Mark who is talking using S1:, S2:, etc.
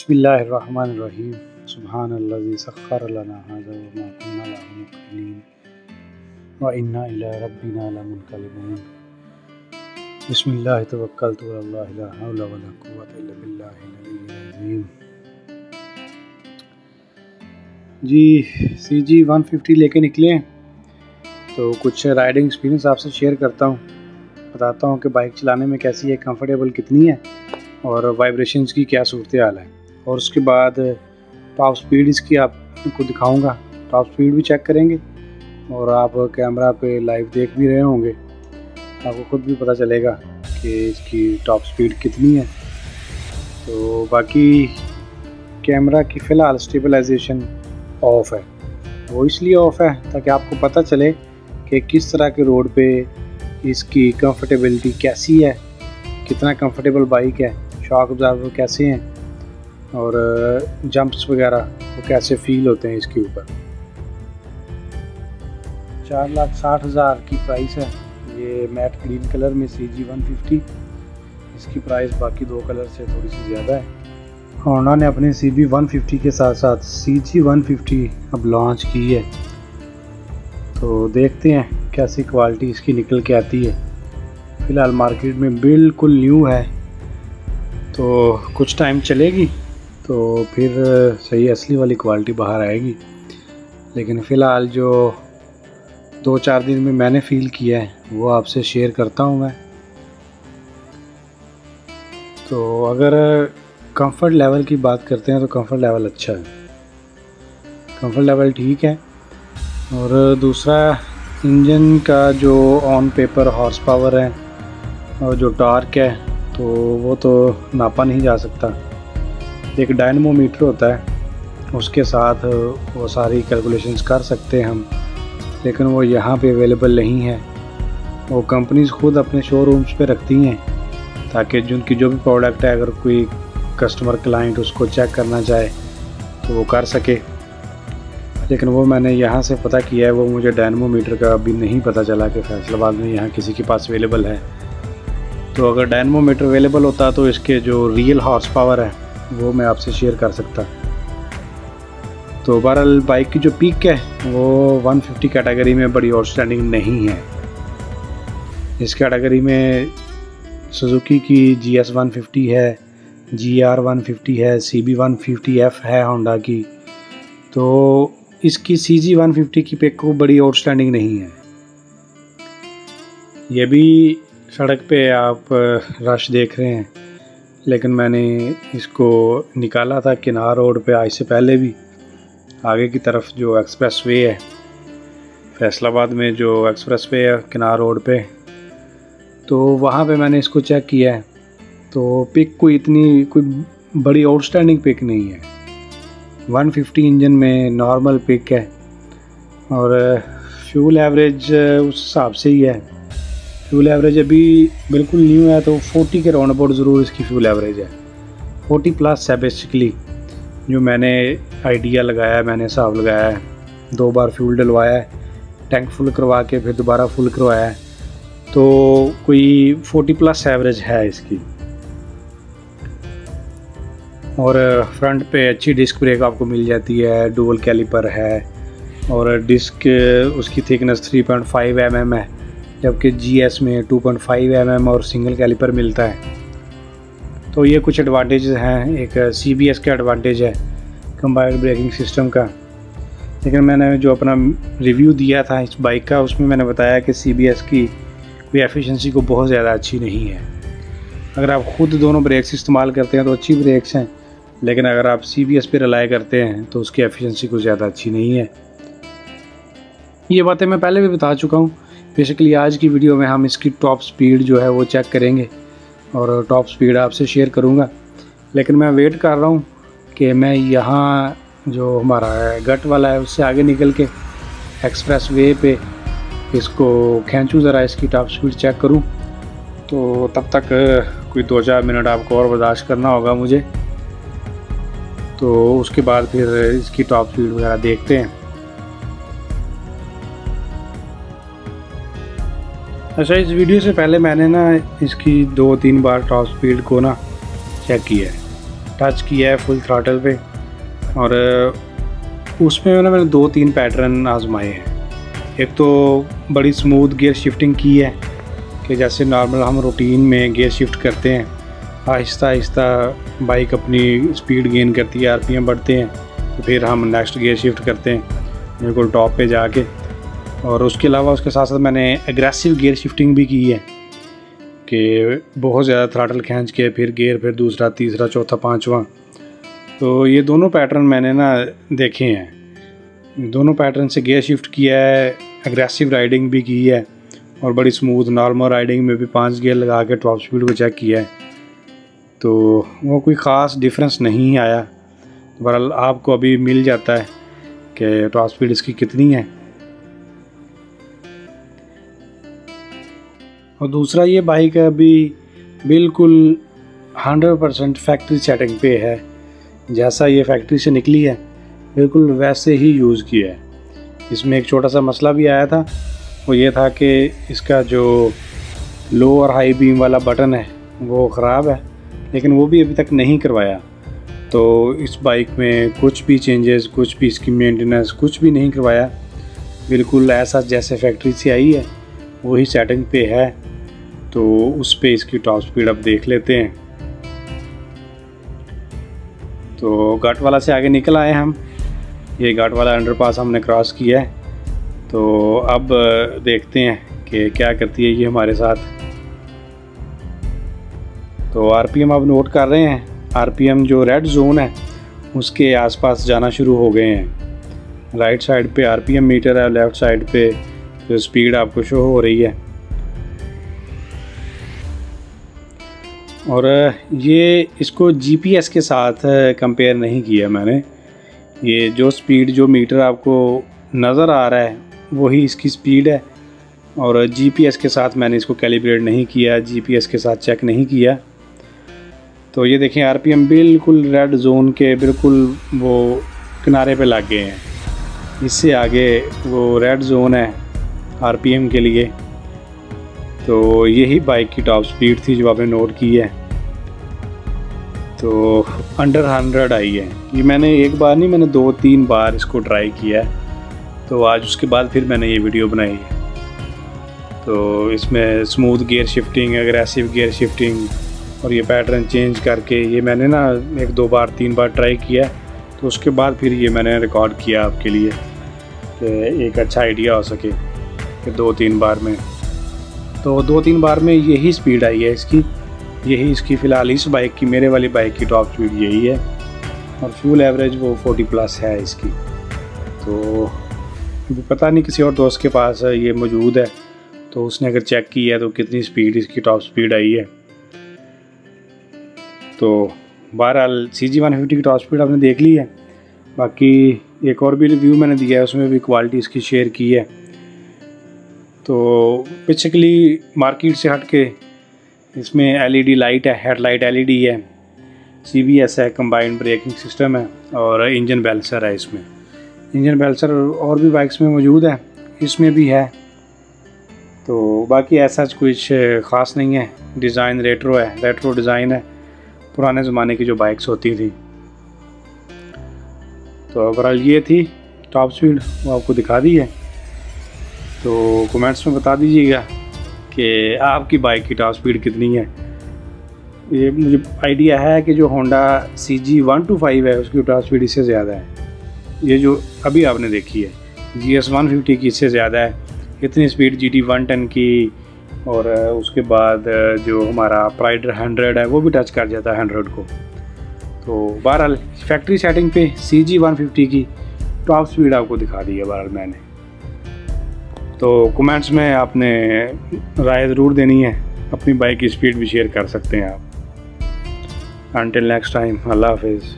S1: बिस्मिल्लाहिर्रहमानिर्रहीम सुब्हानल्लज़ी सख्खर लना हाज़ा व मा कुन्ना लहू मुक़रिनीन व इन्ना इला रब्बिना लमुनक़लिबून। बिस्मिल्लाहि तवक्कलतु अलल्लाहि ला हौला व ला कुव्वता इल्ला बिल्लाहिल अलिय्यिल अज़ीम। जी CG 150 लेके निकले हैं, तो कुछ राइडिंग एक्सपीरियंस आपसे शेयर करता हूँ, बताता हूँ कि बाइक चलाने में कैसी है, कंफर्टेबल कितनी है और वाइब्रेशंस की क्या सूरत हाल है। और उसके बाद टॉप स्पीड इसकी आपको दिखाऊंगा, टॉप स्पीड भी चेक करेंगे और आप कैमरा पे लाइव देख भी रहे होंगे, आपको खुद भी पता चलेगा कि इसकी टॉप स्पीड कितनी है। तो बाकी कैमरा की फ़िलहाल स्टेबलाइजेशन ऑफ़ है, वो इसलिए ऑफ़ है ताकि आपको पता चले कि किस तरह के रोड पे इसकी कंफर्टेबिलिटी कैसी है, कितना कंफर्टेबल बाइक है, शॉक अब्ज़ॉर्बर कैसे हैं और जंप्स वगैरह वो कैसे फ़ील होते हैं इसके ऊपर। 4,60,000 की प्राइस है ये मैट ग्रीन कलर में CG 150। इसकी प्राइस बाकी दो कलर से थोड़ी सी ज़्यादा है। होंडा ने अपने CB 150 के साथ साथ CG 150 अब लॉन्च की है, तो देखते हैं कैसी क्वालिटी इसकी निकल के आती है। फ़िलहाल मार्केट में बिल्कुल न्यू है, तो कुछ टाइम चलेगी तो फिर सही असली वाली क्वालिटी बाहर आएगी। लेकिन फ़िलहाल जो 2-4 दिन में मैंने फ़ील किया है वो आपसे शेयर करता हूँ मैं। तो अगर कंफर्ट लेवल की बात करते हैं तो कंफर्ट लेवल अच्छा है, कंफर्ट लेवल ठीक है। और दूसरा इंजन का जो ऑन पेपर हॉर्स पावर है और जो टॉर्क है तो वो तो नापा नहीं जा सकता। एक डायनमोमीटर होता है, उसके साथ वो सारी कैलकुलेशंस कर सकते हैं हम, लेकिन वो यहाँ पे अवेलेबल नहीं है। वो कंपनीज़ खुद अपने शोरूम्स पे रखती हैं ताकि जिनकी जो भी प्रोडक्ट है अगर कोई कस्टमर क्लाइंट उसको चेक करना चाहे तो वो कर सके। लेकिन वो मैंने यहाँ से पता किया है, वो मुझे डायनमोमीटर का अभी नहीं पता चला कि फैसलाबाद में यहाँ किसी के पास अवेलेबल है। तो अगर डायनमोमीटर अवेलेबल होता तो इसके जो रियल हॉर्स पावर है वो मैं आपसे शेयर कर सकता। तो बहरहाल बाइक की जो पीक है वो 150 कैटेगरी में बड़ी आउटस्टैंडिंग नहीं है। इस कैटेगरी में सुजुकी की GS 150 है, GR 150 है, CB 150F है होंडा की, तो इसकी CG 150 की पिक को बड़ी आउटस्टैंडिंग नहीं है। ये भी सड़क पे आप रश देख रहे हैं, लेकिन मैंने इसको निकाला था किनार रोड पे आज से पहले भी। आगे की तरफ जो एक्सप्रेस वे है, फैसलाबाद में जो एक्सप्रेस वे है किनार रोड पे, तो वहाँ पे मैंने इसको चेक किया है, तो पिक कोई बड़ी आउटस्टैंडिंग पिक नहीं है। 150 इंजन में नॉर्मल पिक है और फ्यूल एवरेज उस हिसाब से ही है। फ्यूल एवरेज अभी बिल्कुल न्यू है तो 40 के राउंड अबाउट ज़रूर इसकी फ्यूल एवरेज है, 40+ है बेसिकली। जो मैंने आइडिया लगाया है, मैंने हिसाब लगाया है, 2 बार फ्यूल डलवाया है, टैंक फुल करवा के फिर दोबारा फुल करवाया है, तो कोई 40+ एवरेज है इसकी। और फ्रंट पे अच्छी डिस्क ब्रेक आपको मिल जाती है, डुअल कैलिपर है और डिस्क उसकी थिकनेस 3.5 mm है, जबकि GS में 2.5 mm और सिंगल कैलिपर मिलता है। तो ये कुछ एडवांटेज हैं। एक CBS का एडवांटेज है कंबाइंड ब्रेकिंग सिस्टम का। लेकिन मैंने जो अपना रिव्यू दिया था इस बाइक का, उसमें मैंने बताया कि CBS की कोई एफिशिएंसी को बहुत ज़्यादा अच्छी नहीं है। अगर आप खुद दोनों ब्रेक्स इस्तेमाल करते हैं तो अच्छी ब्रेक्स हैं, लेकिन अगर आप CBS पे रिलाई करते हैं तो उसकी एफिशिएंसी कुछ ज़्यादा अच्छी नहीं है। ये बातें मैं पहले भी बता चुका हूँ। बेसिकली आज की वीडियो में हम इसकी टॉप स्पीड जो है वो चेक करेंगे और टॉप स्पीड आपसे शेयर करूँगा। लेकिन मैं वेट कर रहा हूँ कि मैं यहाँ जो हमारा गट वाला है उससे आगे निकल के एक्सप्रेस वे पे इसको खींचूँ, ज़रा इसकी टॉप स्पीड चेक करूँ। तो तब तक कोई 2-4 मिनट आपको और बर्दाश्त करना होगा मुझे, तो उसके बाद फिर इसकी टॉप स्पीड वगैरह देखते हैं। अच्छा, इस वीडियो से पहले मैंने ना इसकी 2-3 बार टॉप स्पीड को ना चेक किया है। टच किया है फुल थ्रॉटल पे, और उसमें मैंने 2-3 पैटर्न आजमाए हैं। एक तो बड़ी स्मूथ गियर शिफ्टिंग की है कि जैसे नॉर्मल हम रूटीन में गियर शिफ्ट करते हैं, आहिस्ता आहिस्ता बाइक अपनी स्पीड गेन करती है, आरपीएम बढ़ते हैं, तो फिर हम नेक्स्ट गियर शिफ्ट करते हैं बिल्कुल टॉप पे जाके। और उसके अलावा उसके साथ साथ मैंने एग्रेसिव गियर शिफ्टिंग भी की है कि बहुत ज़्यादा थ्रॉटल खींच के फिर गियर, फिर दूसरा, तीसरा, चौथा, पांचवा। तो ये दोनों पैटर्न मैंने ना देखे हैं, दोनों पैटर्न से गियर शिफ्ट किया है, एग्रेसिव राइडिंग भी की है, और बड़ी स्मूथ नॉर्मल राइडिंग में भी 5 गियर लगा के टॉप स्पीड को चेक किया है। तो वो कोई ख़ास डिफरेंस नहीं आया। बहरहाल आपको अभी मिल जाता है कि टॉप स्पीड इसकी कितनी है। और दूसरा, ये बाइक अभी बिल्कुल 100% फैक्ट्री सेटिंग पे है, जैसा ये फैक्ट्री से निकली है बिल्कुल वैसे ही यूज़ किया है। इसमें एक छोटा सा मसला भी आया था, वो ये था कि इसका जो लो और हाई बीम वाला बटन है वो ख़राब है, लेकिन वो भी अभी तक नहीं करवाया। तो इस बाइक में कुछ भी चेंजेस, कुछ भी इसकी मेंटेनेंस, कुछ भी नहीं करवाया, बिल्कुल ऐसा जैसे फैक्ट्री से आई है वही सेटिंग पे है। तो उस पे इसकी टॉप स्पीड अब देख लेते हैं। तो घाट वाला से आगे निकल आए हम, ये घाट वाला अंडरपास हमने क्रॉस किया है। तो अब देखते हैं कि क्या करती है ये हमारे साथ। तो आरपीएम अब नोट कर रहे हैं, आरपीएम जो रेड जोन है उसके आसपास जाना शुरू हो गए हैं। राइट साइड पे आरपीएम मीटर है, लेफ़्ट साइड पे जो स्पीड आपको शो हो रही है। और ये इसको जीपीएस के साथ कंपेयर नहीं किया मैंने, ये जो स्पीड, जो मीटर आपको नज़र आ रहा है वही इसकी स्पीड है, और जीपीएस के साथ मैंने इसको कैलिब्रेट नहीं किया, जीपीएस के साथ चेक नहीं किया। तो ये देखें आरपीएम बिल्कुल रेड जोन के बिल्कुल वो किनारे पे लग गए हैं, इससे आगे वो रेड जोन है आरपीएम के लिए। तो यही बाइक की टॉप स्पीड थी जो आपने नोट की है। तो अंडर 100 आई है। ये मैंने एक बार नहीं, मैंने 2-3 बार इसको ट्राई किया है। तो आज उसके बाद फिर मैंने ये वीडियो बनाई है। तो इसमें smooth gear shifting, aggressive gear shifting और ये पैटर्न चेंज करके ये मैंने ना 1-2 बार 3 बार ट्राई किया। तो उसके बाद फिर ये मैंने रिकॉर्ड किया आपके लिए कि एक अच्छा आइडिया हो सके कि 2-3 बार में। तो 2-3 बार में यही स्पीड आई है इसकी, यही इसकी फ़िलहाल इस बाइक की, मेरे वाली बाइक की टॉप स्पीड यही है। और फ्यूल एवरेज वो 40+ है इसकी। तो पता नहीं किसी और दोस्त के पास ये मौजूद है, तो उसने अगर चेक किया है तो कितनी स्पीड इसकी टॉप स्पीड आई है। तो बहरहाल CG 150 की टॉप स्पीड आपने देख ली है। बाकी एक और भी रिव्यू मैंने दिया है, उसमें भी क्वालिटी इसकी शेयर की है। तो बेसिकली मार्केट से हट के इसमें LED लाइट है, हेडलाइट LED है, CBS है, कंबाइंड ब्रेकिंग सिस्टम है, और इंजन बैलेंसर है। इसमें इंजन बैलेंसर और भी बाइक्स में मौजूद है, इसमें भी है। तो बाकी ऐसा कुछ ख़ास नहीं है। डिज़ाइन रेट्रो है, रेट्रो डिज़ाइन है, पुराने ज़माने की जो बाइक्स होती थी। तो ओवरऑल ये थी टॉप स्पीड, वो आपको दिखा दी है। तो कमेंट्स में बता दीजिएगा कि आपकी बाइक की टॉप स्पीड कितनी है। ये मुझे आइडिया है कि जो होंडा CG 125 है उसकी टॉप स्पीड इससे ज़्यादा है। ये जो अभी आपने देखी है GS 150 की इससे ज़्यादा है। इतनी स्पीड GT 110 की, और उसके बाद जो हमारा प्राइडर 100 है वो भी टच कर जाता है 100 को। तो बहरहाल फैक्ट्री सेटिंग पे CG 150 की टॉप स्पीड आपको दिखा दी है बहरहाल मैंने। तो कमेंट्स में आपने राय ज़रूर देनी है, अपनी बाइक की स्पीड भी शेयर कर सकते हैं आप। Until next time, Allah Hafiz.